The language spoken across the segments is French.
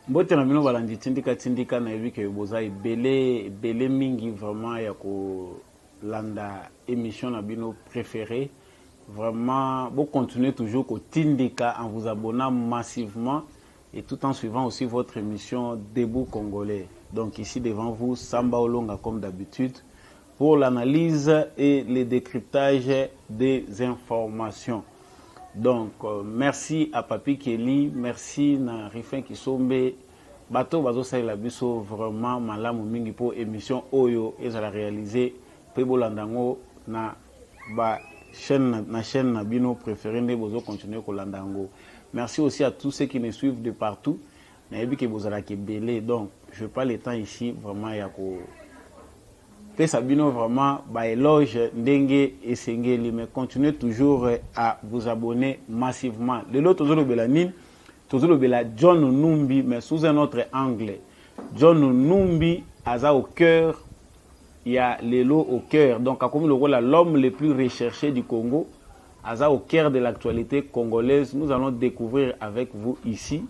Mbote na bino balandi tindika na yebi ke boza ebele mingi vraiment ya ko landa émission na bino préférée. Vraiment, vous continuez toujours au tindika en vous abonnant massivement et tout en suivant aussi votre émission Debout Congolais. Donc ici devant vous, Samba Olonga comme d'habitude pour l'analyse et le décryptage des informations. Donc, merci à Papi Kelly, merci à Rifin Kisombe, Bato Bazo Saïla Biso, vraiment malamu mingi pour émission Oyo, et ça l'a réalisé, Pebo Landango, na chaîne na bino préféré, ne bozo continuer ko Landango. Merci aussi à tous ceux qui nous suivent de partout. Na yebi ke bozala ke belé, donc je pas le temps ici vraiment ya ko Sabino vraiment ba éloge ndenge et sengeli, mais continuez toujours à vous abonner massivement. De l'autre toujours le bela John Numbi, mais sous un autre angle. John Numbi aza au cœur, il y a l'élo au cœur. Donc comme le rôle l'homme le plus recherché du Congo, aza au cœur de l'actualité congolaise. Nous allons découvrir avec vous ici,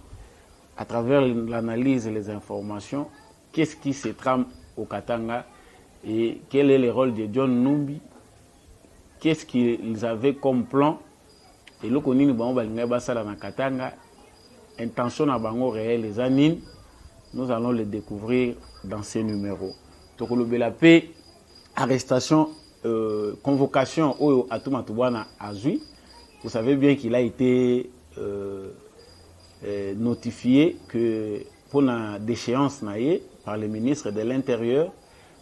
à travers l'analyse et les informations, qu'est-ce qui se trame au Katanga. Et quel est le rôle de John Numbi? Qu'est-ce qu'ils avaient comme plan? Et le Konini Bango Balinga Basala na Katanga, intention à Bango réel les anines, nous allons le découvrir dans ces numéros. Tokolo Belapé, arrestation, convocation au Atumatubana Azui. Vous savez bien qu'il a été notifié que pour la déchéance naïe par le ministre de l'Intérieur,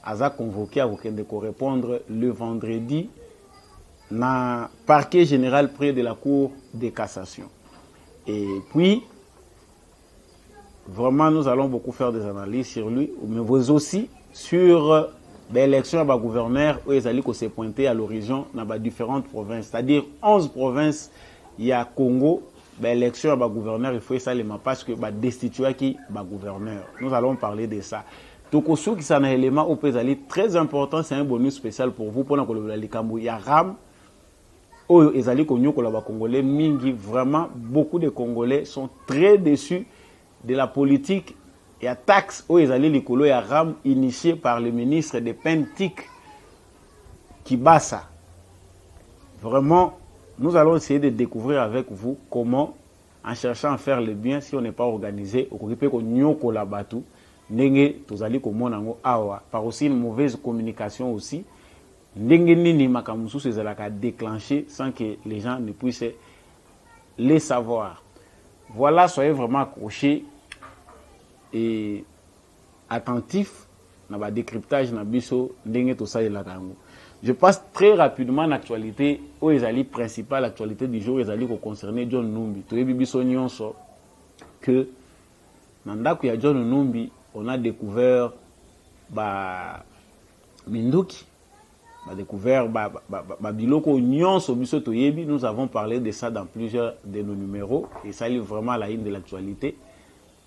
Aza convoqué à répondre le vendredi dans le parquet général près de la Cour de cassation. Et puis, vraiment, nous allons beaucoup faire des analyses sur lui, mais vous aussi sur l'élection à gouverneur où ils allaient se pointer à l'horizon dans différentes provinces. C'est-à-dire 11 provinces, il y a Congo, l'élection à gouverneur, il faut ça les parce que destituer qui gouverneur. Nous allons parler de ça. Donc, qui sont un élément au Pézali très important, c'est un bonus spécial pour vous. Pendant que le Kambo, il y a RAM, où les alliés Congolais, Mingi, vraiment, beaucoup de Congolais sont très déçus de la politique et à taxe où les alliés Likolo et RAM initiée par le ministre de Pentik Kibasa. Vraiment, nous allons essayer de découvrir avec vous comment, en cherchant à faire le bien, si on n'est pas organisé, au Kokipé Konyoko la Batou, Ndenge tozali komona ngo awa par aussi une mauvaise communication aussi ndenge nini makamusu ezalaka déclencher sans que les gens ne puissent les savoir. Voilà, soyez vraiment accrochés et attentifs na ba décryptage na biso ndenge tosalelaka ngo. Je passe très rapidement l'actualité au ezali principale actualité du jour ezali ko concerner John Numbi. Toyebi biso nyonso que nandaku ya John Numbi on a découvert Minduki, on a découvert Biloko Nyonso Biso Toyebi. Nous avons parlé de ça dans plusieurs de nos numéros et ça livre vraiment la ligne de l'actualité.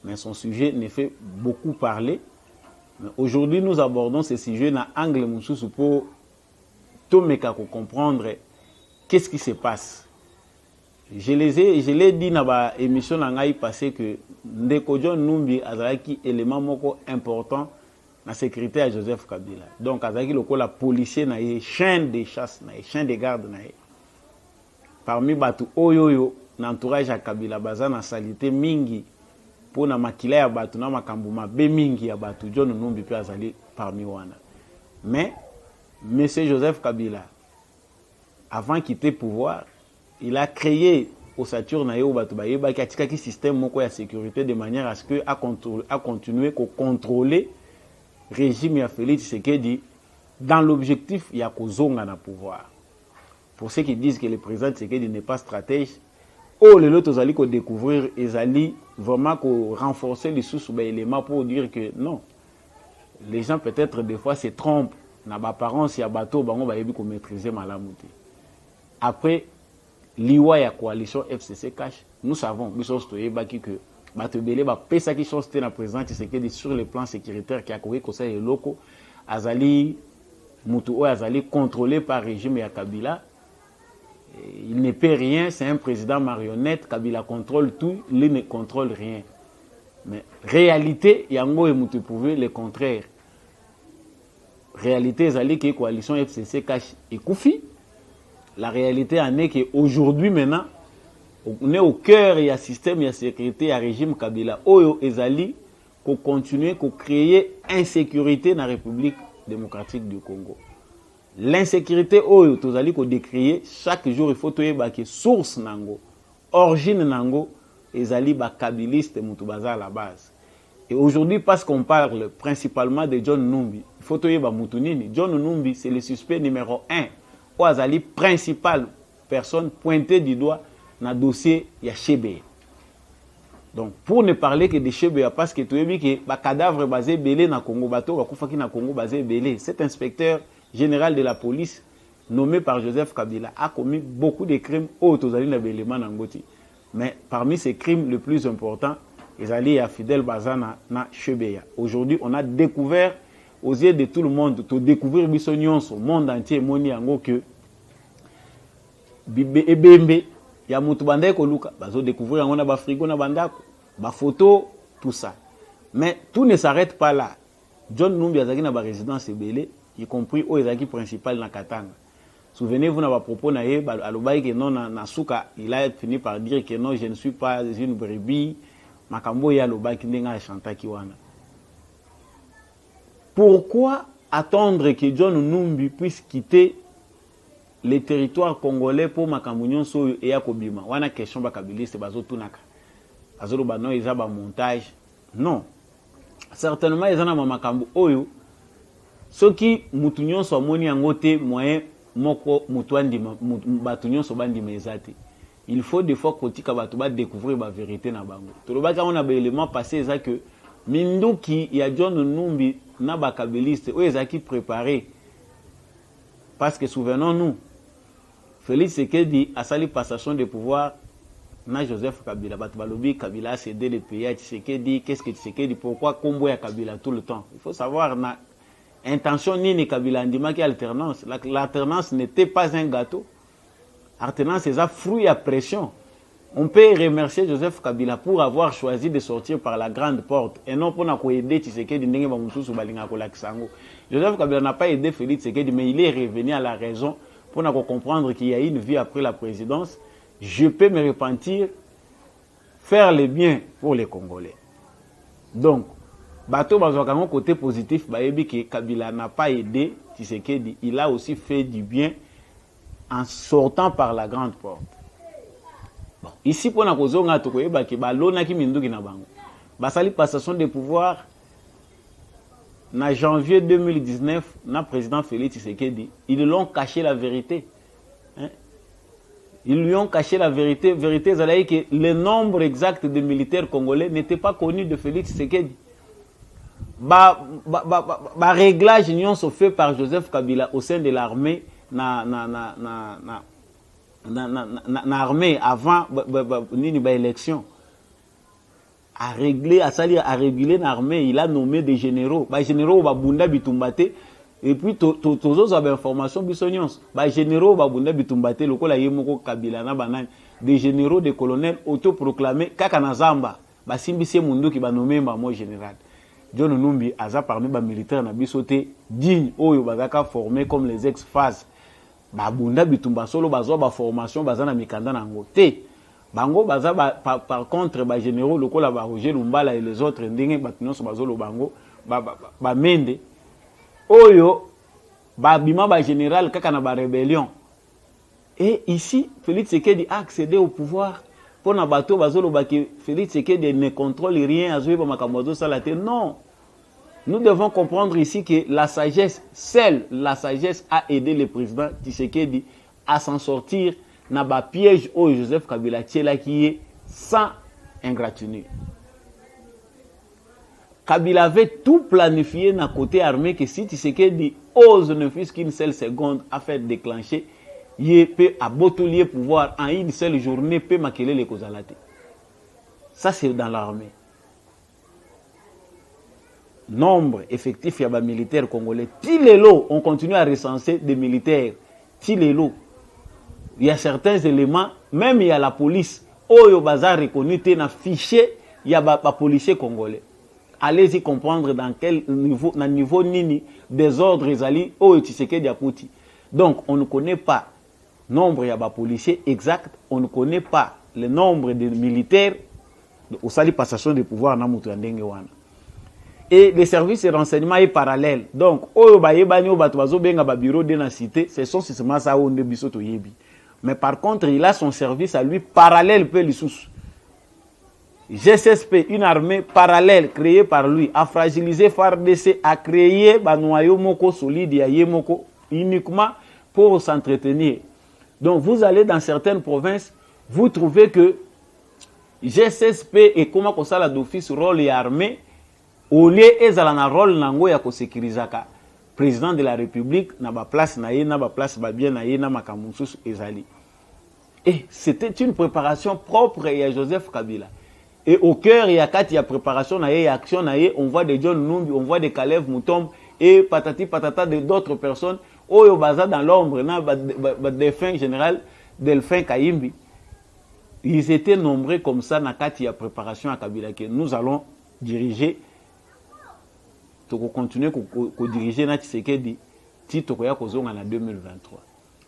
Mais son sujet ne fait beaucoup parler. Aujourd'hui, nous abordons ce sujet dans l'angle Moussous pour tout comprendre qu'est-ce qui se passe. Je l'ai dit dans l'émission passée que Ndeko John Numbi azalaki élément moko important dans la sécurité à Joseph Kabila. Donc azalaki lokola policier na ye, chien de chasse na ye, chien de garde na ye. Parmi batu oyoyo na entourage à Kabila baza na salité mingi pour na makila ya batu na makambu mabe mingi ya batu John Numbi pe azali parmi wana. Mais monsieur Joseph Kabila avant qu'il quitte le pouvoir, il a créé au Saturne un système de sécurité de manière à ce que à continuer à contrôler le régime de Félix Tshisekedi dans l'objectif il y a kozonga na pouvoir. Pour ceux qui disent que le président Tshisekedi n'est pas stratège, les autres allaient découvrir et allaient vraiment renforcer les sous-éléments pour dire que non. Les gens peut-être des fois se trompent dans l'apparence, il y a bateau bango ba yebi ko maîtriser malamuti. Après l'IWA ya coalition FCC cash, nous savons que Batebele ba pesa qui chose na président Tshisekedi sur le plan sécuritaire qui a couru conseil locaux azali mutu o azali contrôlé par régime ya Kabila. Il ne peut rien, c'est un président marionnette, Kabila contrôle tout, lui ne contrôle rien. Mais réalité, yango et mutu prouver le contraire. Réalité, c'est que la coalition FCC cache et Koufi. La réalité en est qu'aujourd'hui, maintenant, on est au cœur et à système et à sécurité et à régime Kabila. Oyo ezali qu'on continue qu'on créer insécurité dans la République démocratique du Congo. L'insécurité oyo tozali qu'on décrier chaque jour il faut toyeba que source nango, origine nango ezali ba kabiliste mutubaza à la base. Et aujourd'hui parce qu'on parle principalement de John Numbi, il faut toyeba mutunini. John Numbi c'est le suspect numéro 1. Oazali principale personne pointée du doigt dans le dossier ya Chebe. Donc pour ne parler que de Chebe parce que tu as vu que ba cadavre basé belé na Congo bateau ba kufaki na Congo basé belé. Cet inspecteur général de la police nommé par Joseph Kabila a commis beaucoup de crimes au tozali na belema na ngoti. Mais parmi ces crimes le plus important, ils allaient à Fidel Bazana na Chebe. Aujourd'hui, on a découvert aux yeux de tout le monde, to découvrir bisognon au monde entier moni yango que bibe ebembe ya mutu bandai ko luka bazo découvrir yango na ba frigo na bandako ba photo tout ça. Mais tout ne s'arrête pas là. John Numbi azaki na ba résidence ebele, y compris au ezaki principal na Katanga. Souvenez-vous na ba propos na ye ba alobai que non na suka, il a fini par dire que non je ne suis pas une brebis makambo ya alobai ki ndenga chantaki wana. Pourquoi attendre que John Numbi puisse quitter les territoires congolais pour Makamunyon Soyo et Yakobima? Wana question bakabiliste bazo tunaka. Azolo ba non eza ba montage. Non. Certainement ils en a makambo oyo. Soki mutunyon so moni yangote moyen moko mutwandi batunyon so bandi mezate. Il faut des fois kotika batu ba découvrir ba vérité na bango. Tolobaka on a ba élément passé ça que Minduki ya John Numbi na bakabiliste ou ezaki préparé parce que souvenons-nous Félix Tshisekedi a sali passation de pouvoir na Joseph Kabila Batbalobi Kabila a cédé le pays à Tshisekedi. Qu'est-ce que Tshisekedi, pourquoi combo ya Kabila tout le temps? Il faut savoir na intention ni Kabila andima qui alternance. L'alternance n'était pas un gâteau. Alternance c'est un fruit à pression. On peut remercier Joseph Kabila pour avoir choisi de sortir par la grande porte et non pour aider Tshisekedi ndenge ba mususu balinga ko lakisango. Joseph Kabila n'a pas aidé Félix Tshisekedi mais il est revenu à la raison pour comprendre qu'il y a une vie après la présidence. Je peux me repentir, faire le bien pour les Congolais. Donc, bateau bazwakango côté positif bayebi que Kabila n'a pas aidé Tshisekedi, il a aussi fait du bien en sortant par la grande porte. Bon, ici, pour la cause, on a tout qui balona qui minduki na bango. Basali passation de pouvoir. En janvier 2019, le président Félix Tshisekedi, ils l'ont caché la vérité. Hein? Ils lui ont caché la vérité. Vérité, c'est que le nombre exact de militaires congolais n'était pas connu de Félix Tshisekedi. Réglage union se fait par Joseph Kabila au sein de l'armée armée avant l'élection. À régler, à réguler l'armée, il a nommé des généraux. Les généraux babunda bitumbate et puis tous avez information bisonions. Les généraux babunda bitumbate lokola yemoko Kabila na banane des généraux des colonels autoproclamés kaka na Zamba basimbisi mundu ki ba nommé mo général. John Numbi aza parmi ba militaires na bisoté digne oyo bazaka formés comme les ex-FAS. Babunda bitumba solo bazwa ba formation bazana mikanda na ngote. Bango baza par contre ba généraux lokola ba Roger Lumbala et les autres ndenge batunyo so bazolo bango ba mende oyo ba bima ba général kaka na ba rébellion. Et ici Félix Tshisekedi a accédé au pouvoir pour na bateau bazolo ba que Félix Tshisekedi ne contrôle rien azwe ba makambozo salate. Non. Nous devons comprendre ici que la sagesse, seule la sagesse a aidé le président Tshisekedi à s'en sortir dans le piège où Joseph Kabila Tchela qui est sans ingratitude. Kabila avait tout planifié dans le côté armé que si Tshisekedi ose ne fût qu'une seule seconde à faire déclencher, il peut à botolier pouvoir en une seule journée peut maquiller les causalate. Ça c'est dans l'armée. Nombre effectif il y a des militaires congolais. Tilelo, on continue à recenser des militaires. Tilelo. Il y a certains éléments, même il y a la police. Oyo Bazar reconnu, il y a un fichier il y a des policiers congolais. Allez-y comprendre dans quel niveau nini des ordres ezali au Tshisekedi Akuti. Donc on ne connaît pas le nombre de policiers exact, on ne connaît pas le nombre de militaires au sali passation de pouvoir na mutu ndenge wana. Et les services de renseignement est parallèle. Donc oyo bayebani o bato bazobenga ba bureau de la cité, ce sont seulement ça on de biso to yebi. Mais par contre, il a son service à lui parallèle peu sous. GSSP, une armée parallèle créée par lui, a fragilisé FARDC, a créé un noyau moko solide, moko uniquement pour s'entretenir. Donc vous allez dans certaines provinces, vous trouvez que GSSP et comment ça la d'office rôle et armée, au lieu ezala rôle nango ya ko sécurisaka président de la République na ba place na ye na ba place ba bien na ye na makamususu ezali. Et c'était une préparation propre à Joseph Kabila. Et au cœur, il y a quatre préparation, il y a action, on voit des John Numbi, on voit des Kalev Moutombe et patati patata d'autres personnes. Au bazar dans l'ombre, défunt général Delphin Kayimbi. Ils étaient nombreux comme ça dans quatre préparation à Kabila que nous allons diriger. Pour continuer à diriger na Tshisekedi, Tito Koya Kozonga en 2023.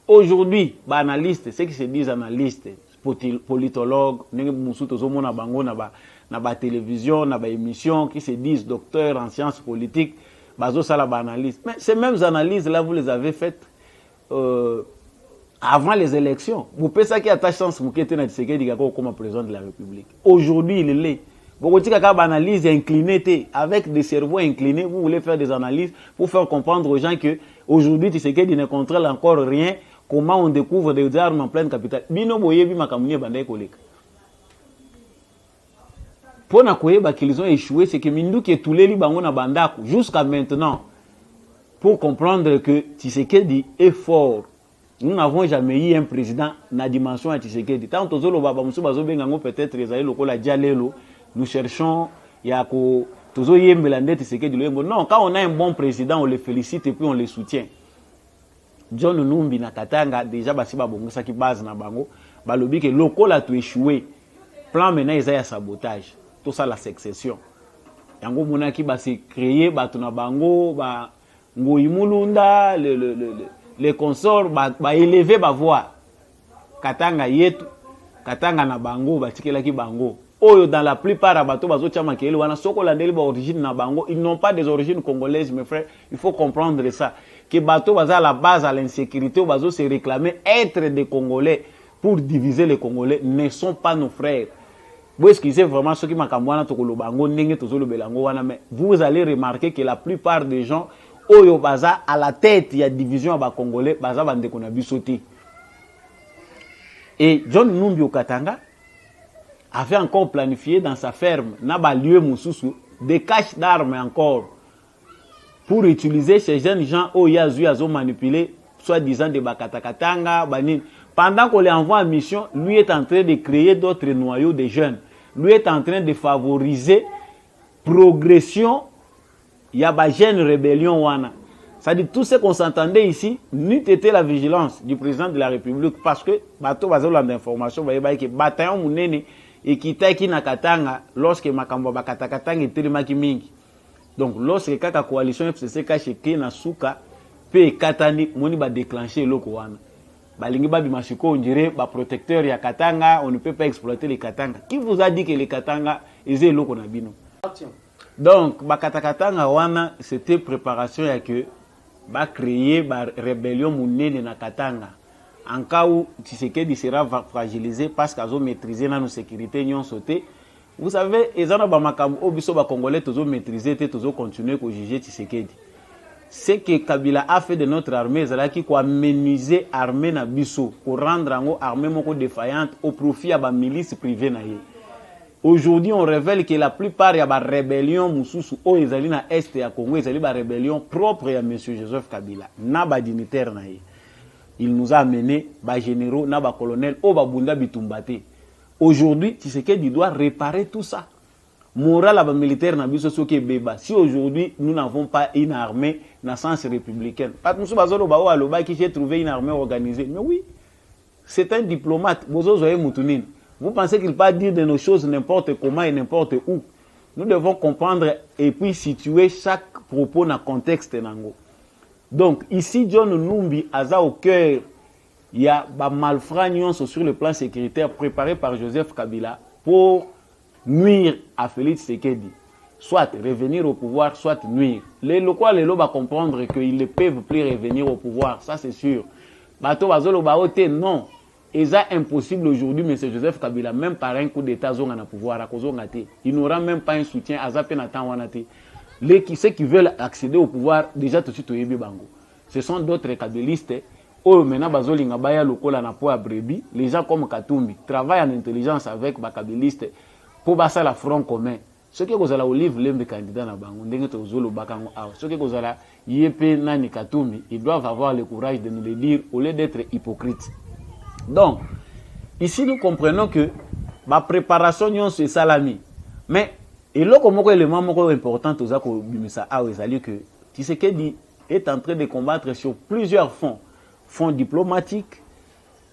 Aujourd'hui, les analystes, ceux qui se disent analystes, politologues, na ba télévision, na ba émission, qui se disent docteurs en sciences politiques, bazo sala ba analyse. Mais ces mêmes analyses là, vous les avez faites avant les élections. Vous pensez ça qui a ta chance pour quitter na Tshisekedi comme président de la République. Aujourd'hui, il est là. Vous avez une analyse inclinée, avec des cerveaux inclinés, vous voulez faire des analyses pour faire comprendre aux gens que aujourd'hui Tshisekedi ne contrôle encore rien. Comment on découvre des armes en pleine capitale? Bino boyebi makamuni bandai koleka. Pour na koyeba qu'ils ont échoué, c'est que Minduki et Touleli bango na bandako jusqu'à maintenant. Pour comprendre que Tshisekedi est fort. Nous n'avons jamais eu un président na dimension à Tshisekedi. Tant tozolo baba musu bazo bengango peut-être ezali lokola dialelo. Nous cherchons yako tozo yembela ndete Tshisekedi loyengo. Non, quand on a un bon président, on le félicite et puis on le soutient. John Numbi na Katanga déjà basi ba bongisa ki base na bango balobi ke lokola to échoué plan mena eza ya sabotage tout ça la succession yango mona ki basi créer bato na bango ba ngoyi mulunda les consorts ba élever ba voix Katanga yetu Katanga na bango batikela ki bango oyo dans la plupart bato bazo chama kele wana soko la ndeli ba origine na bango ils n'ont pas des origines congolaises mes frères il faut comprendre ça que bateau baza à la base à l'insécurité ou bateau se réclamer être des Congolais pour diviser les Congolais ne sont pas nos frères. Vous excusez vraiment ceux qui m'akamwana tokolo bango ndenge tozolo belango wana mais vous allez remarquer que la plupart des gens oyo baza à la tête il y a division ba Congolais baza bande kona bisoté. Et John Numbi au Katanga avait encore planifié dans sa ferme na ba lieu mususu des caches d'armes encore pour utiliser ces jeunes gens au Yazu Azo manipulé, soi-disant de Bakatakatanga, Banin. Pendant qu'on les envoie en mission, lui est en train de créer d'autres noyaux de jeunes. Lui est en train de favoriser progression, il y a des jeunes rébellions. C'est-à-dire tout ce qu'on s'entendait ici, n'eût été la vigilance du président de la République parce que, bateau bazolo d'information, vous voyez que bataillon mounene et qui taiki na Katanga lorsque Makambo Bakatakatanga était le makimingi. Donc, lorsque la coalition FCC cache na souka, pe katani, moni ba déclencher le kouana. Balingi ba bimashiko, on dirait, ba protecteur ya Katanga, on ne peut pas exploiter les Katanga. Qui vous a dit que les Katanga, ils ont le bino? Donc, ba Katakatanga wana, c'était préparation ya que, ba créer ba rébellion mounene na Katanga. En cas où Tshisekedi sera fragilisé parce qu'ils ont maîtrisé nos sécurités, ils ont sauté. Vous savez, les Congolais ont maîtrisé et ont continué à juger Tshisekedi. Ce que Kabila a fait de notre armée, c'est qu'il a menuisé l'armée na biso pour rendre l'armée défaillante au profit de la milice privée. Aujourd'hui, on révèle que la plupart des rébellions mususu au ezali na est ya Congo, ezali ba rébellion propre à M. Joseph Kabila, na ba dignitaire na ye. Il nous a amené ba généraux, na ba colonel, au ba bunda bitumbate. Aujourd'hui, Tshisekedi doit réparer tout ça. Moral à militaire na biso soki beba. Si aujourd'hui nous n'avons pas une armée na sens républicaine. Pas nous bazolo ba aloba qui j'ai trouvé une armée organisée. Mais oui, c'est un diplomate. Bozo zoye mutunine. Vous pensez qu'il peut dire de nos choses n'importe comment et n'importe où. Nous devons comprendre et puis situer chaque propos dans le contexte. Donc, ici, John Numbi a au cœur, il y a des malfrats sur le plan sécuritaire préparé par Joseph Kabila pour nuire à Félix Tshisekedi. Soit revenir au pouvoir, soit nuire. Les locaux vont comprendre qu'ils ne peuvent plus revenir au pouvoir, ça c'est sûr. Bato Bazolo Baote, non. Et c'est impossible aujourd'hui, M. Joseph Kabila, même par un coup d'État, au pouvoir, il n'aura même pas un soutien à Zapenatan Wanate. Ceux qui veulent accéder au pouvoir, déjà tout de suite au Yebi Bango. Ce sont d'autres kabylistes. Maintenant, Bazolinga Baya Lokola na po Abrebi, les gens comme Katumbi travaillent en intelligence avec les kabylistes pour passer la front commun. Ce qui est au livre, les candidats na Bango, ce qui est Yepe Nani Katumbi, ils doivent avoir le courage de nous le dire au lieu d'être hypocrites. Donc, ici nous comprenons que la préparation c'est salami. Mais, et là, comme élément important, c'est que Tshisekedi est en train de combattre sur plusieurs fronts. Fonds diplomatiques,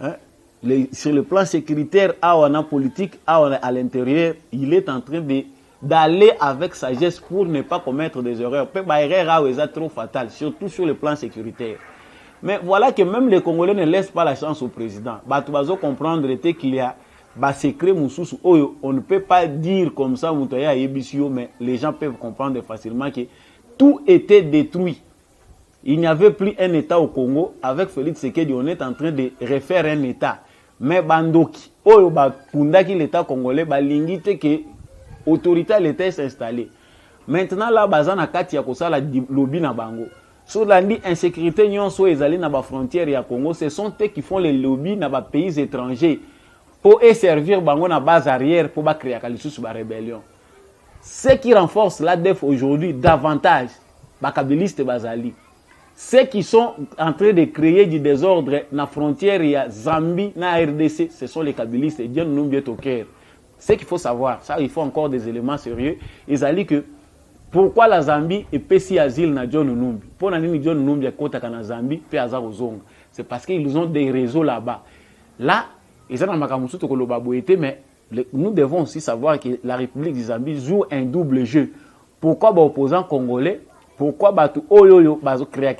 hein, sur le plan sécuritaire, en politique, à l'intérieur, il est en train d'aller avec sagesse pour ne pas commettre des erreurs. Erreur est trop fatale, surtout sur le plan sécuritaire. Mais voilà que même les Congolais ne laissent pas la chance au président. Batubazo comprendre qu'il y a des secrets moussous. On ne peut pas dire comme ça, mais les gens peuvent comprendre facilement que tout était détruit. Il n'y avait plus un État au Congo. Avec Félix Tshisekedi, on est en train de refaire un État. Mais Bandoki, l'État congolais, l'ingité que l'autorité de l'État s'est installée. Maintenant, là, Bazana Katia Kosala lobby na bango. Sur l'insécurité, ils sont allés dans la frontière du Congo. Ce sont eux qui font les lobbies dans les pays étrangers pour servir bango na base arrière pour créer la rébellion. Ce qui renforce l'ADF aujourd'hui davantage, les kabylistes Bazali. Ceux qui sont en train de créer du désordre dans la frontière, il y a Zambie, na RDC, ce sont les kabylistes. Et Dieu nous bien au cœur. Ce qu'il faut savoir, ça, il faut encore des éléments sérieux. Ils ont dit que pourquoi la Zambie est péci asile na John Numbi? Pour nani John Numbi a kota na Zambie, pe azar ozong. C'est parce qu'ils ont des réseaux là-bas. Là, ils ont makamusu to koloba boete, mais nous devons aussi savoir que la République du Zambie joue un double jeu. Pourquoi les opposants congolais? Pourquoi batu oyoyo bazo créer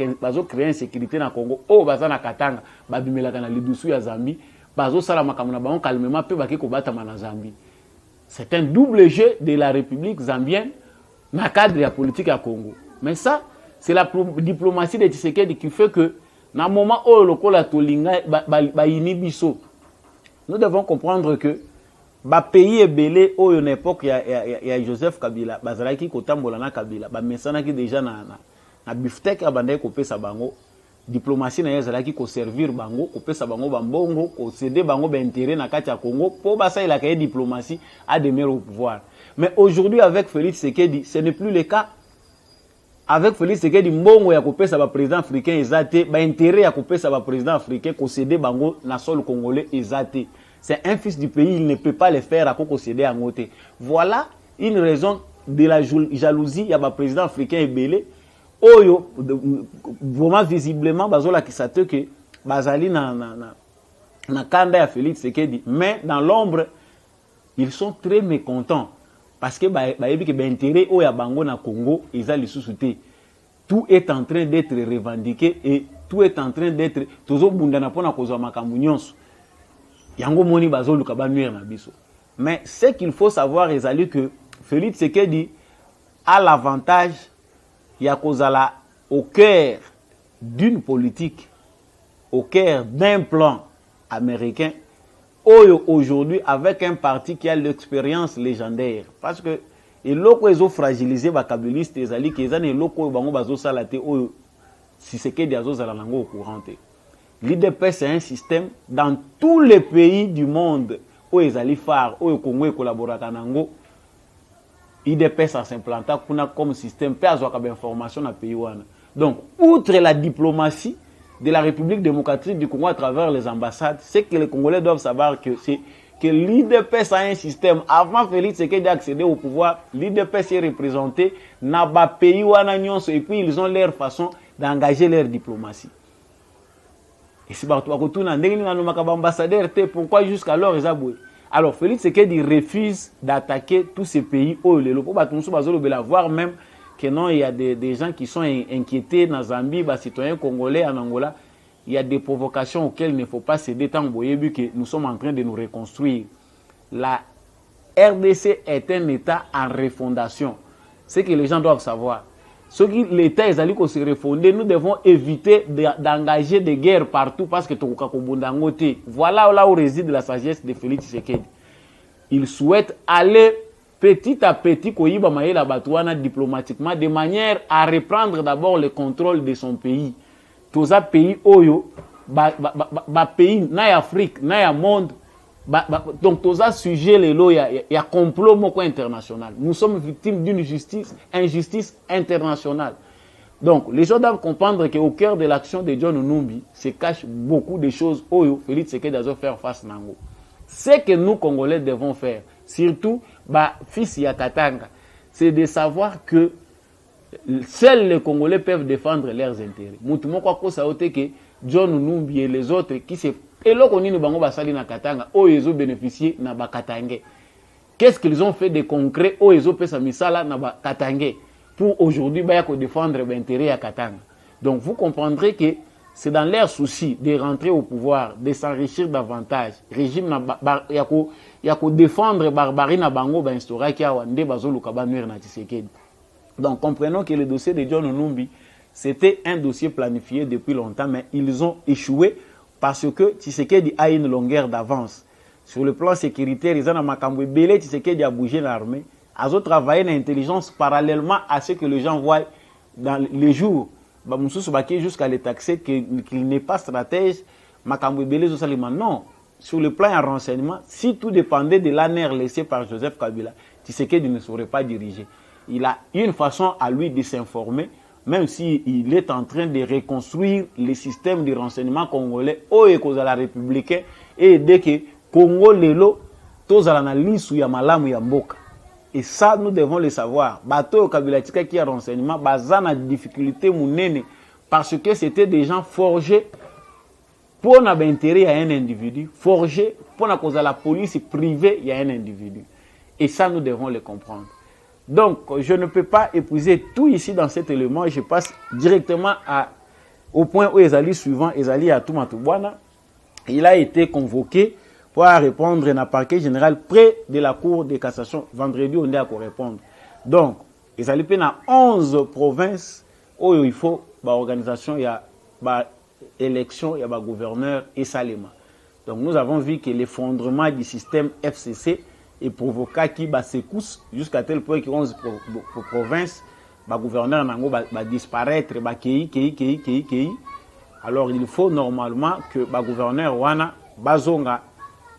une sécurité na Congo? Oh bazana katanga, babimela kana lidusu ya Zambie, bazo sala makamuna ba on calmement pe baki ko batama na Zambie. C'est un double jeu de la République zambienne dans le cadre de la politique à Congo. Mais ça, c'est la diplomatie de Tshisekedi qui fait que dans le moment où le Kola Tolinga inibiso, nous devons comprendre que le pays est belé où une époque il y a Joseph Kabila, bazalaki kotambola na Kabila, ba mesana ki déjà na biftek abandé ko pesa bango. Diplomatie na yazalaki ko servir bango, ko pesa bango bambongo, ko céder bango ba intérêt na kati ya Congo pour basa il a créé diplomatie à demeurer au pouvoir. Mais aujourd'hui avec Félix Tshisekedi, ce n'est plus le cas. Avec Félix Tshisekedi, mbongo ya ko pesa ba président africain ezate, ba intérêt ya ko pesa ba président africain ko céder bango na sol congolais ezate. C'est un fils du pays, il ne peut pas le faire à ko céder en côté. Voilà une raison de la jalousie ya ba président africain ebelé. Oyo vraiment visiblement bazola kisate que bazali na kanda ya Félix Tshisekedi, mais dans l'ombre ils sont très mécontents parce que bayebi que intérêt oya bango na Congo ezali sous-souté. Tout est en train d'être revendiqué et tout est en train d'être tozo bundana pona kozwa makambu nyonso yango moni bazoluka ba nuire na biso. Mais ce qu'il faut savoir ezali que Félix Tshisekedi a l'avantage Yakozala au cœur d'une politique, au cœur d'un plan américain, aujourd'hui avec un parti qui a l'expérience légendaire. Parce que les locaux ils ont fragilisé les kabylistes, ils ont dit qu'ils ont les locaux ils ont salaté si c'est que des azosalango au courant. L'IDP c'est un système dans tous les pays du monde où ils allaient faire, où le Congo est collaboré avec Nango. IDP ça s'implanta comme système pour avoir des informations dans le pays. Donc, outre la diplomatie de la République démocratique du Congo à travers les ambassades, c'est que les Congolais doivent savoir que c'est que l'IDP a un système. Avant Félix Tshisekedi d'accéder au pouvoir, l'IDP s'est représenté dans le pays et puis ils ont leur façon d'engager leur diplomatie. Et si vous retournez dans l'ambassadeur, pourquoi jusqu'alors ils ont Alors Félix Tshisekedi refuse d'attaquer tous ces pays où les locaux voire même que non, il y a des gens qui sont inquiétés dans Zambie, les citoyens congolais en Angola. Il y a des provocations auxquelles il ne faut pas céder tant que nous sommes en train de nous reconstruire. La RDC est un État en refondation. C'est que les gens doivent savoir. Ce que l'État est allé se refonder, nous devons éviter d'engager des guerres partout parce que voilà là où réside la sagesse de Félix Tshisekedi. Il souhaite aller petit à petit diplomatiquement de manière à reprendre d'abord le contrôle de son pays. Tous les pays oyo, pays na Afrique, na monde, donc tous les sujets il y a complot international. Nous sommes victimes d'une injustice internationale. Donc les gens doivent comprendre qu'au cœur de l'action de John Numbi se cachent beaucoup de choses oyo Félix Tshisekedi doit faire face nango. Ce que nous Congolais devons faire, surtout fils Yakatanga, c'est de savoir que seuls les Congolais peuvent défendre leurs intérêts. Moutumoko ko saote que John Numbi et les autres qui se et là qu'on bango basali na Katanga o ils ont bénéficié na Bakatangé. Qu'est-ce qu'ils ont fait de concret o ils ont fait sa misala na Bakatangé pour aujourd'hui défendre l'intérêt à Katanga. Donc vous comprendrez que c'est dans leur souci de rentrer au pouvoir, de s'enrichir davantage. Régime yako défendre barbarie na bango instaurer qui a wande bazoluka ba nuire na Tshisekedi. Donc comprenons que le dossier de John Numbi, c'était un dossier planifié depuis longtemps, mais ils ont échoué parce que Tshisekedi a une longueur d'avance. Sur le plan sécuritaire, ils ont makambo belé Tshisekedi a bougé l'armée, a travaillé l'intelligence parallèlement à ce que les gens voient dans les jours. Jusqu'à les taxer qu'il n'est pas stratège, makambo belé non. Sur le plan en renseignement, si tout dépendait de l'ANR laissé par Joseph Kabila, Tshisekedi ne saurait pas diriger. Il a une façon à lui de s'informer, même s'il est en train de reconstruire le système de renseignement congolais au la républicain et dès que Congo lelo tous à l'analyse ou ya malamu ya mboka. Et ça nous devons le savoir. Bato Kabila tika qui a renseignement bazana difficulté mounene parce que c'était des gens forgés pour n'avoir intérêt à un individu, forgés pour na cause la police privée il y a un individu. Et ça nous devons le comprendre. Donc, je ne peux pas épuiser tout ici dans cet élément. Je passe directement au point où Ezali suivant, Ezali Atumatubwana. Il a été convoqué pour répondre à un parquet général près de la Cour de cassation. Vendredi, on est à répondre. Donc, Ezali Pena 11 provinces où il faut l'organisation, il y a l'élection, il y a le gouverneur et Salema. Donc, nous avons vu que l'effondrement du système FCC et provoqua qui secousse jusqu'à tel point que 11 provinces, le gouverneur va disparaître, va kei. Alors il faut normalement que le gouverneur wana bazonga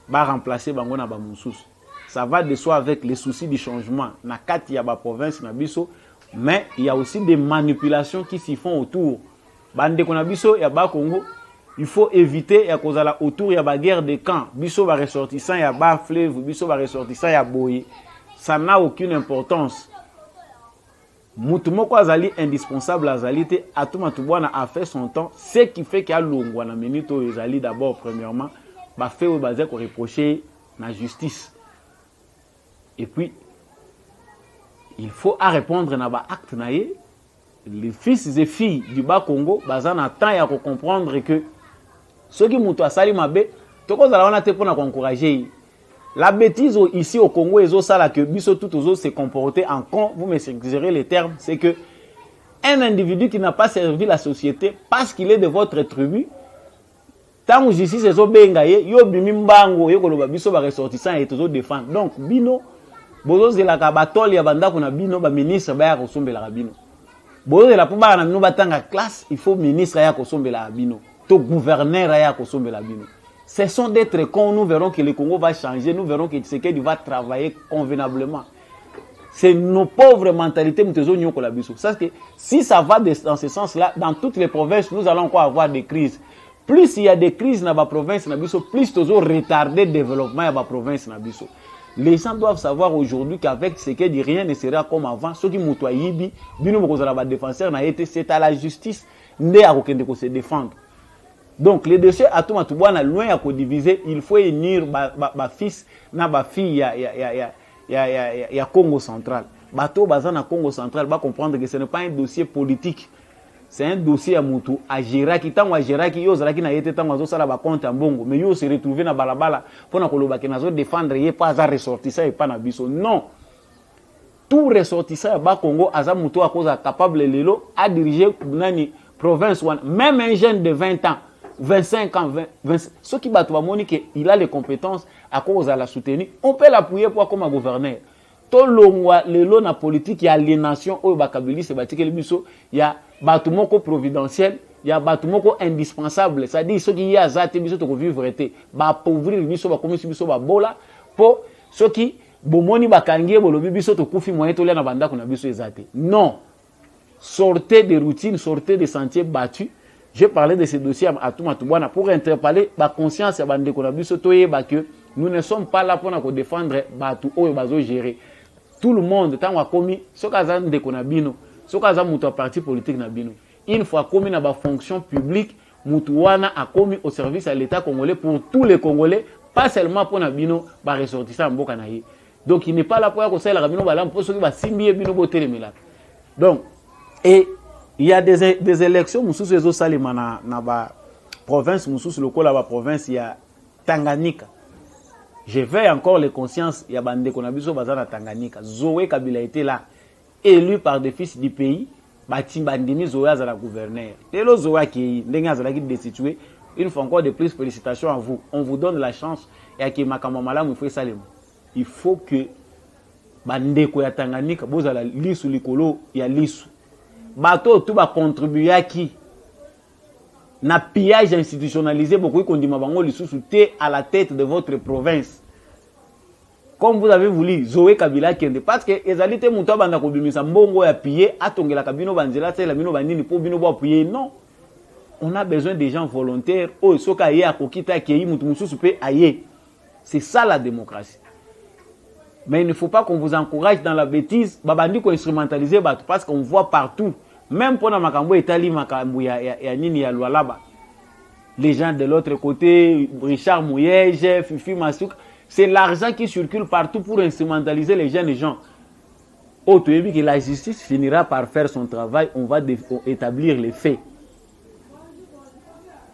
va remplacer bangona ba mususu. Ça va de soi avec les soucis du changement na kati ya ba province na biso, mais il y a aussi des manipulations qui s'y font autour. Bande kona biso ya ba Congo. Il faut éviter ya kozala autour ya ba guerre de camp. Biso ba ressortissant ya ba fleuve, biso ba ressortissant ya boye. Ça n'a aucune importance. Mutumoko azali indispensable azalité Atumatubwana a fait son temps, ce qui fait qu'il y a longwana minito ezali d'abord premièrement ba fait au basé ko reprocher la justice. Et puis il faut à répondre na ba acte naé. Les fils et filles du bas Congo bazana temps ya ko comprendre que ceux qui m'ont sali mabe, toko zala wana te pour encourager. La bêtise ici au Congo et ça que biso tout aux autres se comporter en con, vous m'excuserez les termes, c'est que un individu qui n'a pas servi la société parce qu'il est de votre tribu, tant que justice ezo bengaye, yo bimi mbango yo koloba biso ba ressortissant et toujours défendre. Donc bino bozo zela ka batoli ya banda kuna bino ba ministre ba ya kosombela bino. Bozo zela pour ba na bino batanga classe, il faut ministre ya kosombela bino. Tout gouverneur à Kosombelabino. Ce sont d'être cons, nous verrons que le Congo va changer, nous verrons que Tshisekedi va travailler convenablement. C'est nos pauvres mentalités, parce que si ça va dans ce sens-là, dans toutes les provinces, nous allons encore avoir des crises. Plus il y a des crises dans la province, plus nous allons retarder le développement de la province. Les gens doivent savoir aujourd'hui qu'avec Tshisekedi, rien ne sera comme avant. Ceux qui m'ont défenseur, c'est à la justice de se défendre. Donc les dossiers à tout matubwana loin à diviser, il faut unir ba fils na ba fille ya Congo central. Bato bazana Congo central va comprendre que ce n'est pas un dossier politique. C'est un dossier à Moutou, à Géraki, tant à Géraki, yo zalaki na yete tant à sala ba compte en bongo, mais yo se retrouver na balabala pour na koloba ke nazo défendre yé pas à ressortissant et pas na biso. Non. Tout ressortissant ba Congo aza Moutou à cause capable lelo à diriger nani province one, même un jeune de 20 ans, 25 ans, 20 ceux qui battent Monique, il a les compétences à cause à la soutenir, on peut l'appuyer pour comme un gouverneur. Tout le na politique, il y a l'aliénation au Bakabili, c'est bâti que le biso, il y a batumoko providentiel, il y a batumoko indispensable, c'est-à-dire ceux qui y a zate biso to vivre été, ba pauvrir biso ba comme biso ba bola pour ceux qui bomoni bakangie bolobi biso to kufi moyen to na banda kuna biso ezate. Non. Sortez des routines, sortez des sentiers battus. J'ai parlé de ces dossiers à tout matubwana pour interpeller la conscience ya bande kuna biso to yeba que nous ne sommes pas là pour nous défendre batu oyo bazo gérer. Tout le monde, tant qu'on a commis, ce qu'on a dit qu'on a bino, ce qu'on a dit parti politique na bino. Une fois commis dans la fonction publique, Moutouana a commis au service à l'État congolais pour tous les Congolais, pas seulement pour Nabino, bah ressortissant en Bokanaï. Donc il n'est pas là pour que ça la Rabino balam pour ceux qui va simbier bino boté les milagres. Donc et il y a des élections moussous les autres salimana na ba province moussous le col la province il y a Tanganyika. Je veille encore les consciences, il y a Bande Konabiso Bazana Tanganyika. Zoé Kabila était là, élu par des fils du pays, Bati Bandimi Zoé Azala gouverneur. Et le Zoé qui est Azala qui destitué, une fois encore de plus, félicitations à vous. On vous donne la chance et à qui Makamamala Moufé Salem. Il faut que Bande Koya Tanganyika, Bozala Lisu Likolo, il y a Lisu. Bateau tout va contribuer à qui? Na pillage institutionnalisé, beaucoup qu'on dit mabango lisusu té à la tête de votre province. Comme vous avez voulu, Zoé Kabila Kende, parce que ezalité muto banda ko bimisa mbongo ya piller atongela kabino banzela tela bino bandini pour bino bo appuyer. Non. On a besoin des gens volontaires. Oh, soka ye akokita kei mutu mususu pe aye. C'est ça la démocratie. Mais il ne faut pas qu'on vous encourage dans la bêtise, babandi ko instrumentaliser parce qu'on voit partout. Même pour Makambo Itali, Makambo ya nini ya Lualaba. Les gens de l'autre côté, Richard Mouyege, Fifi Massouk, c'est l'argent qui circule partout pour instrumentaliser les jeunes gens. Oh, tu as vu que la justice finira par faire son travail, on va établir les faits.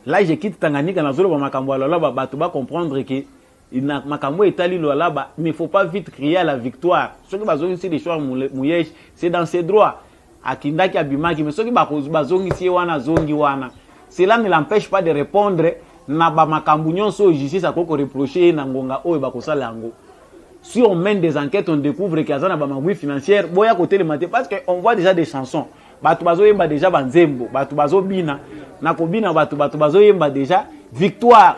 Là, je quitte Tanganyika, dans le Makambo Lualaba, tu vas comprendre que Makambo Itali Lualaba, mais il ne faut pas vite crier à la victoire. Ce qui va se des choix Mouyege, c'est dans ses droits. Akindaki abimaki mais soki bazongi si wana zongi wana cela ne l'empêche pas de répondre na ba makambu nyonso justice akoko reprocher na ngonga oyo bakosala yango. Si on mène des enquêtes on découvre qu'il y a na ba mangui financière boya côté le maté parce que on voit déjà des chansons batu bazo yemba déjà banzembo batu bazo bina na ko bina batu bazo yemba déjà victoire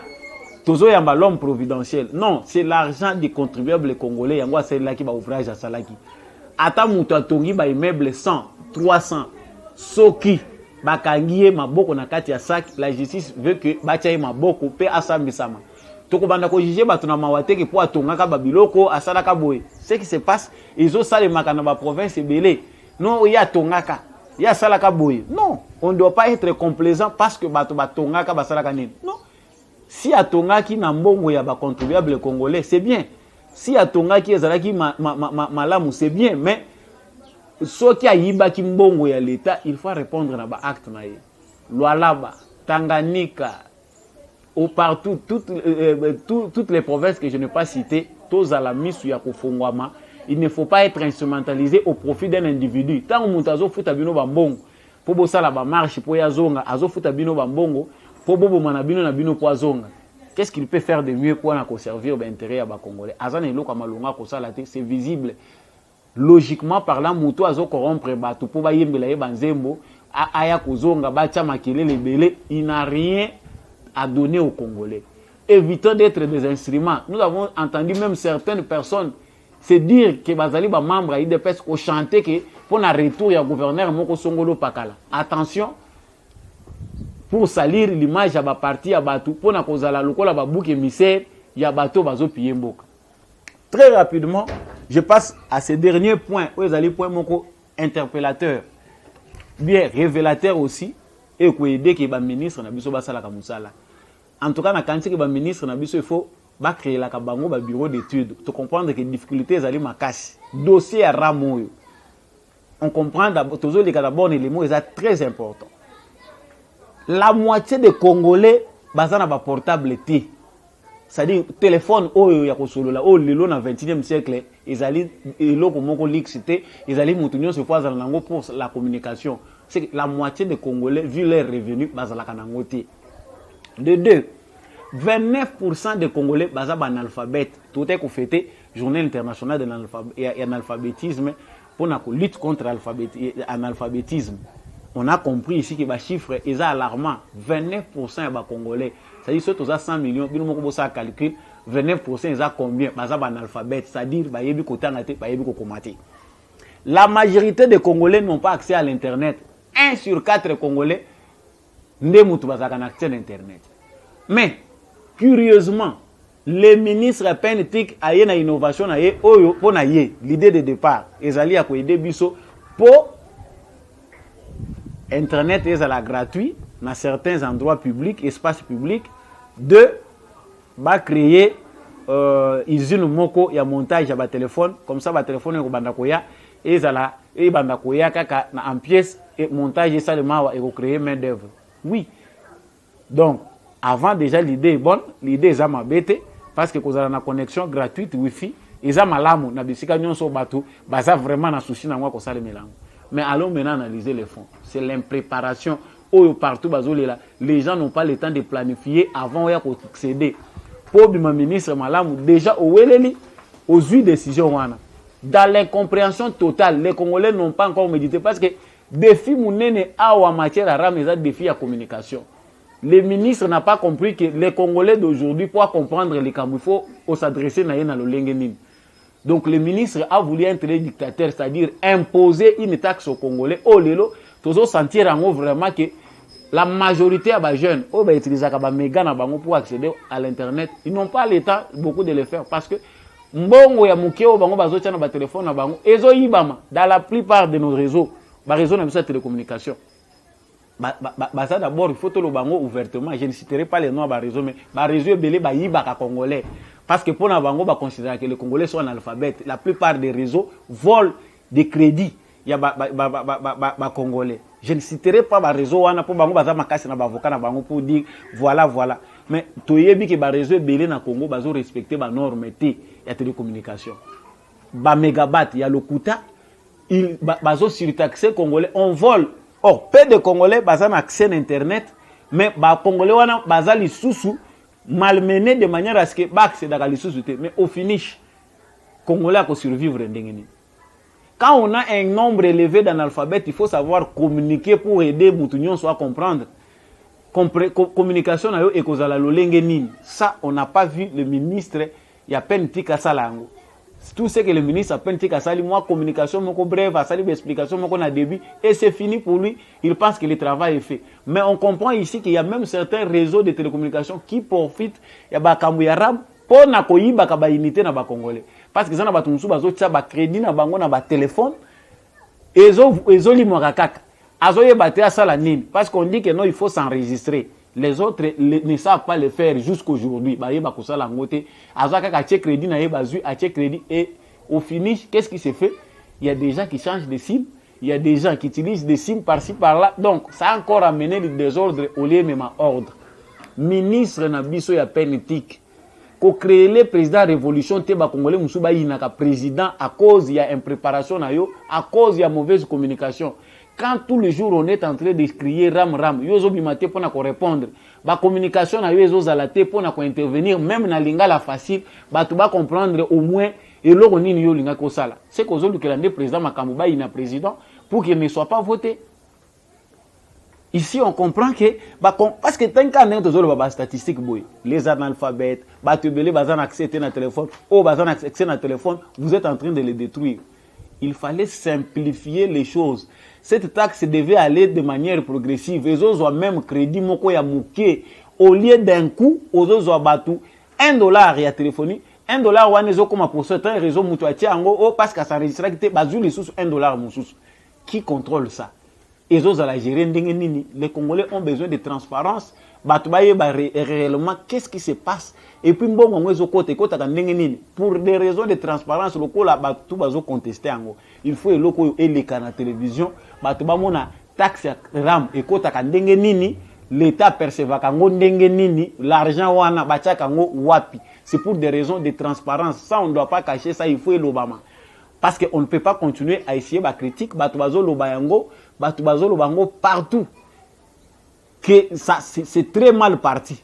tozo yamba l'homme providentiel. Non, c'est l'argent des contribuables congolais yango asala ki ba ouvrage asalaki ata mutu atongi ba immeuble 100 300 soki bakangiye maboko na kati ya sac la justice veut que bachaye maboko pe asambisama toko banda ko juger batu na mawateke po atongaka babiloko asalaka boye ce qui se passe izo salemaka na ba province belé non ya tongaka ya salaka boye non on ne doit pas être complaisant parce que batu batongaka basalaka nini non si atongaki na mbongo ya ba contribuable congolais c'est bien si atongaki ezalaki malamu c'est bien mais ce qui a yibaki mbongo ya l'État, il faut répondre à l'acte naïe. Lualaba, Tanganyika, ou partout, toutes les provinces que je n'ai pas citées, tous à la mise ya kofongwama, il ne faut pas être instrumentalisé au profit d'un individu. Tant que mutazo futa bino bambongo, pour bosala ba marche pour ya zonga, azo futa bino bambongo, pour bobo manabino na bino pour zonga. Qu'est-ce qu'il peut faire de mieux pour conserver l'intérêt à Congolais? Azane lo kamalunga ko sala te, c'est visible. Logiquement parlant, muto azo corrompre batu pour ba yembela ye banzembo aya kozonga bacha makelele belé, il n'a rien à donner aux Congolais. Évitons d'être des instruments. Nous avons entendu même certaines personnes se dire que bazali ba membre IDPS ko chanter que pour na retour ya gouverneur moko songolo pakala. Attention pour salir l'image ya ba parti ya batu pour na kozala lokola ba bouc émissaire ya bato bazo piye mboka. Très rapidement, je passe à ces derniers points. Où les point moko interpellateur, bien révélateur aussi. et ko aider que ba ministre na biso ba sala ka musala. En tout cas na kanti que ba ministre na biso il faut ba créer la kabango ba bureau d'études. Tu comprendre que difficultés zali makasi. Dossier à ramoyo. On comprend d'abord toujours les cas d'abord les mots est très important. La moitié des Congolais bazana ba portable T. C'est-à-dire téléphone oyo ya kosolola o lelo na 21e siècle ezali eloko moko lixité ezali mutunyo se fois nango pour la communication. C'est que la moitié des Congolais vu leurs revenus bazala kanango T. De deux, 29% des Congolais baza analphabètes. Tout est fêté journée internationale de l'analphabétisme pour la lutte contre l'analphabétisme. On a compris ici que les chiffres sont alarmants. 29% des Congolais, c'est-à-dire que si 100 millions, si on a calcul, 29% sont combien? Ils sont analphabètes, c'est-à-dire qu'ils la majorité des Congolais n'ont pas accès à l'Internet. 1 sur 4 Congolais n'ont pas accès à l'Internet. Mais, curieusement, les ministres PNTIC a une innovation, l'idée de départ, ils allaient aider Bisso pour Internet est à la gratuit dans certains endroits publics, espaces publics. Deux, va créer usine moko ya montage à téléphone, comme ça va téléphone au bandakoya et zala et bandakoya kaka na en pièces et montage et seulement et créer main d'œuvre. Oui. Donc avant déjà l'idée est bonne, l'idée est ma bête parce que vous avez une connexion gratuite wifi et ça malamu na bisika nyonso batu baza vraiment na souci na moi ko sale melango. Mais allons maintenant analyser les fonds. C'est l'impréparation. Partout, les gens n'ont pas le temps de planifier avant d'accéder. Pour le ministre Malam, déjà, aux décisions. Dans l'incompréhension totale, les Congolais n'ont pas encore médité parce que défi en matière arabe, c'est défi à communication. Le ministre n'a pas compris que les Congolais d'aujourd'hui, pour comprendre les camps, il faut s'adresser à l'Olengenin. Donc le ministre a voulu être le dictateur, c'est-à-dire imposer une taxe aux Congolais. Oh lelo, tous sentir en haut vraiment que la majorité des jeunes, qui utilisent les méga pour accéder à l'internet, ils n'ont pas le temps beaucoup de le faire parce que mbongo ya mukeo bango bazotia na ba téléphone na bango ezo yibama dans la plupart de nos réseaux, ba réseaux na bisa télécommunication. Ça d'abord il faut tout le bango ouvertement, je ne citerai pas les noms de réseaux mais ba réseau belé ba yibaka congolais. Parce que pour nous, on va considérer que les Congolais sont analphabètes. La plupart des réseaux volent des crédits. Il y a des Congolais. Je ne citerai pas les réseaux pour dire voilà. Mais tu sais que les réseaux belés dans le Congo ils respectent les normes de la télécommunication. Les mégabattes, il y a le Kuta, ils sont surtaxés Congolais. On vole. Or, peu de Congolais ont accès à Internet, mais les Congolais ont les sous malmené de manière à ce que c'est dans les sociétés. Mais au finish, Congolais a survivre. Quand on a un nombre élevé d'analphabètes, il faut savoir communiquer pour aider Moutounion à comprendre. Communication et ça, on n'a pas vu le ministre, il y a peine tika salango. Tout ce que le ministre a peine tika sali, moi, communication, mon bref, a sali, explication, mon a début, et c'est fini pour lui. Il pense que le travail est fait. Mais on comprend ici qu'il y a même certains réseaux de télécommunications qui profitent, il y a bakambu yarab, pour na koyiba ka ba unité na ba congolais. Parce que ça na ba tumsu bazo tsa ba crédit na bango na ba téléphone, ezo li mwakaka. Azo ye baté à ça la nine. Parce qu'on dit que non, il faut s'enregistrer. Les autres ne savent pas le faire jusqu'aujourd'hui. Et au finish, qu'est-ce qui se fait? Il y a des gens qui changent de SIM, il y a des gens qui utilisent des SIM par-ci par-là. Donc, ça a encore amené le désordre au lieu même à ordre. Ministre Nabiso ya politique, ko créer le président révolution Teba Congolais Moussouba Inaka président à cause il y a impréparation à cause il y a mauvaise communication. Quand tous les jours on est en train de crier ram, yozo bimate pour répondre. La communication na yozo zalate pour intervenir même na lingala facile, tu vas comprendre au moins et l'on ni yo linga ko sala. C'est qu'aux autres que le président Makamouba il a président pour qu'il ne soit pas voté. Ici on comprend que parce que tant qu'on est aux autres statistiques les analphabètes, batubelé bazan accès na téléphone, bazan accès na téléphone, vous êtes en train de les détruire. Il fallait simplifier les choses. Cette taxe devait aller de manière progressive. Les autres ont même crédit moko ya mouké. Au lieu d'un coup, aux autres ont battu $1 ya téléphonie. $1 wane zo comme pour certains réseaux mutuati ango parce que ça enregistre que bazou les sous $1 moussous. Qui contrôle ça? et autres à la gérer ndenge nini. Les Congolais ont besoin de transparence. Batubaye réellement qu'est-ce qui se passe. Et puis bon ngwezo côté ndenge nini. Pour des raisons de transparence, le ko la batu bazo contester ango. Il faut eloko eleka na télévision, batuba mona taxe ram et kota ndenge nini. L'État percevra kango ndenge nini, l'argent wana bacha kango wapi. C'est pour des raisons de transparence. Ça, on ne doit pas cacher ça, il faut l'Obama. Parce qu'on ne peut pas continuer à essayer de critiquer Batubazo Lobayango, Batubazo Lobango partout. Que ça, c'est très mal parti.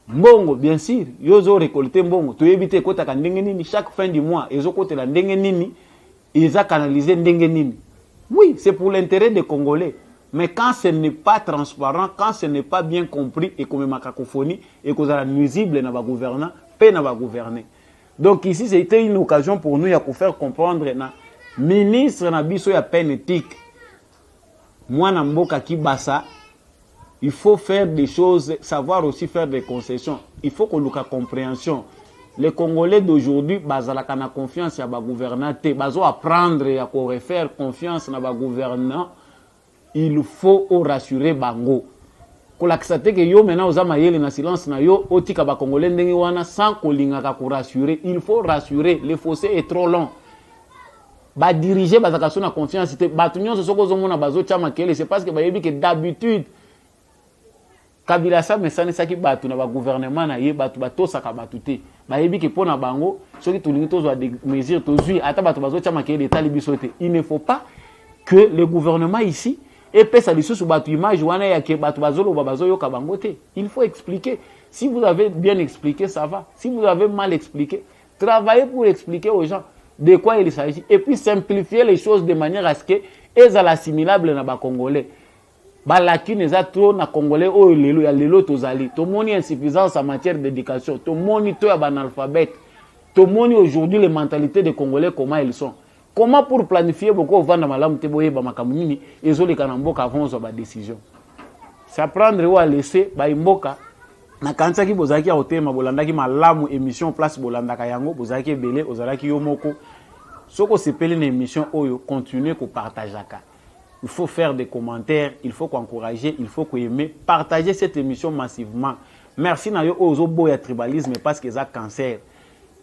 Mbongo, bien sûr, yozo récolté mbongo. Tu évites kota ka ndenge nini chaque fin du mois, ezo kote la ndenge nini, ils a canalisé ndenge nini. Oui, c'est pour l'intérêt des Congolais. Mais quand ce n'est pas transparent, quand ce n'est pas bien compris et comme ma cacophonie et que ça nuisible n'a pas gouvernant, peine n'a pas gouverner. Donc ici c'était une occasion pour nous de faire comprendre na ministre na biso ya peine éthique. Moi na mboka ki basa, il faut faire des choses, savoir aussi faire des concessions. Il faut qu'on ait la compréhension. Les Congolais d'aujourd'hui, bazalaka na confiance ya ba gouvernant te, bazo apprendre ya ko refaire confiance na ba gouvernant. Il faut rassurer bango. Kolakisate que yo maintenant oza mayele na silence na yo otika ba Congolais ndenge wana sans kolingaka ko rassurer. Il faut rassurer. Le fossé est trop long. Ba diriger bazaka sona confiance te batu nyonso soko zomona bazo chama kele c'est parce que ba yebi que d'habitude Kabila sa mesane saki batu na ba gouvernement na ye batu batosaka batu te. Ba yebi que pona bango soki tolingi tozwa des mesures tozui ata batu bazo chama kele talibiso te. Il ne faut pas que le gouvernement ici et puis ça dit sous batu image wana ya ke batu bazolo babazo yo kabangote. Il faut expliquer. Si vous avez bien expliqué, ça va. Si vous avez mal expliqué, travaillez pour expliquer aux gens de quoi il s'agit et puis simplifier les choses de manière à ce que elles soient assimilables na ba Congolais. Ba lakine za trop na Congolais o lelo ya lelo tozali. To moni insuffisance en matière d'éducation, to moni to ya banalphabète. To moni aujourd'hui les mentalités des Congolais comment elles sont. Comment pour planifier beaucoup vendre malamu te boye ba makamuni ezole kanamboka avant zo ba décision. C'est prendre ou à laisser ba imboka na kanisa ki bozaki ya otema bolandaki malamu émission place bolandaka yango bozaki belé ozalaki yo moko. Soko sepeli na émission oyo continuer ko partageaka. Il faut faire des commentaires, il faut encourager, il faut aimer, partager cette émission massivement. Merci na yo ozo boya tribalisme parce que ça cancer.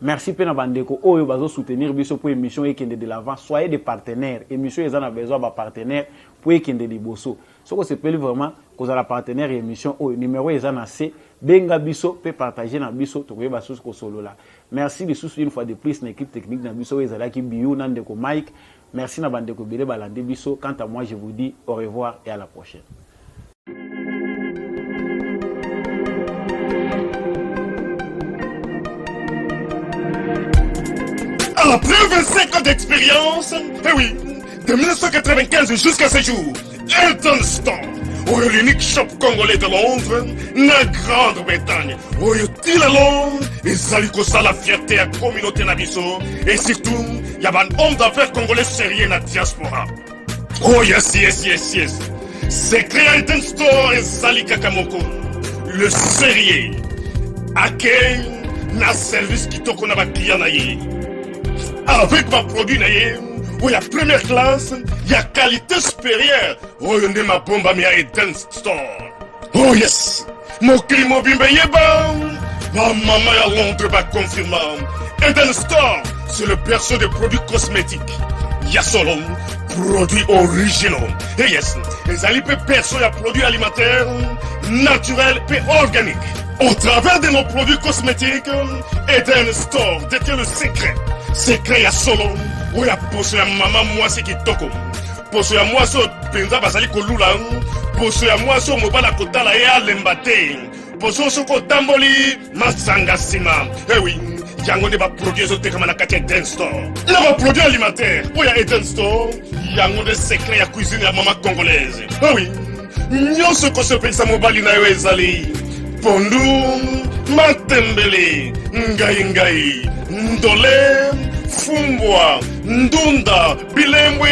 Merci pena bandeko oyo bazo soutenir biso pour émission ekende de l'avant. Soyez des partenaires. Émission ils en a besoin de partenaires pour ekende liboso. Soko sepeli vraiment que la partenaire émission oyo numéro ils en a C benga biso peut partager na biso to koyeba sous ko solo là. Merci de soutenir une fois de plus l'équipe technique na biso ezala ki biu na ndeko Mike. Merci na bandeko bele balande biso. Quant à moi je vous dis au revoir et à la prochaine. Après 25 ans d'expérience, eh oui, de 1995 jusqu'à ce jour, Elton Store, l'unique shop congolais de Londres, la Grande-Bretagne, il est Londres, et ça la fierté à la communauté nabiso, et surtout, il y a un homme d'affaires congolais sérieux dans la diaspora. Oh yes, yes, yes, yes. C'est créé Elton Store et Zali Kakamoko, le sérieux, à quel na service qui t'a qu'on a client naïe. Avec ma produit naïe, où il y a première classe, il y a qualité supérieure. Oh, il y a ma bombe à Elton Store. Oh yes, mon climat bimbe yeba. Ma maman à Londres va confirmer. Elton Store, c'est le perso des produits cosmétiques. Il y a solo produits originaux. Et yes, les alipes perso à produits alimentaires, naturels et organiques. Au travers de nos produits cosmétiques, Elton Store détient le secret. Secret ya solo, où ya poso ya maman moi c'est qui toko. Poso ya moi so penza basali kolula, poso ya moi so mobala kotala ya lembate. Poso so ko tamboli masanga sima. Eh oui, yango ne ba produire zo tekama na kati Elton Store. Na ba produit alimentaire, où ya Elton Store, yango de secret ya cuisine ya maman congolaise. Eh oui, nyonso ko se pensa mobali na yo ezali. Pondu, matembele, ngai, ndole, fumbwa, ndunda, bilembwe,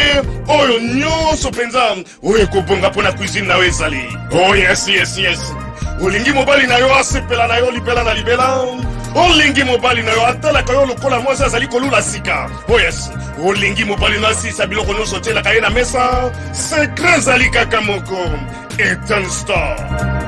oyo nyonso penza, oyo kobonga pona cuisine na ezali. Oh yes, yes, yes. Olingi mobali na yo asepela na yo libela na libela, olingi mobali na yo atalaka yo lokola mwasi azali kolula sika. Oh yes, olingi mobali na asisa biloko nyonso otielaka ye na mesa, sekre ezali kaka moko. Eton Store.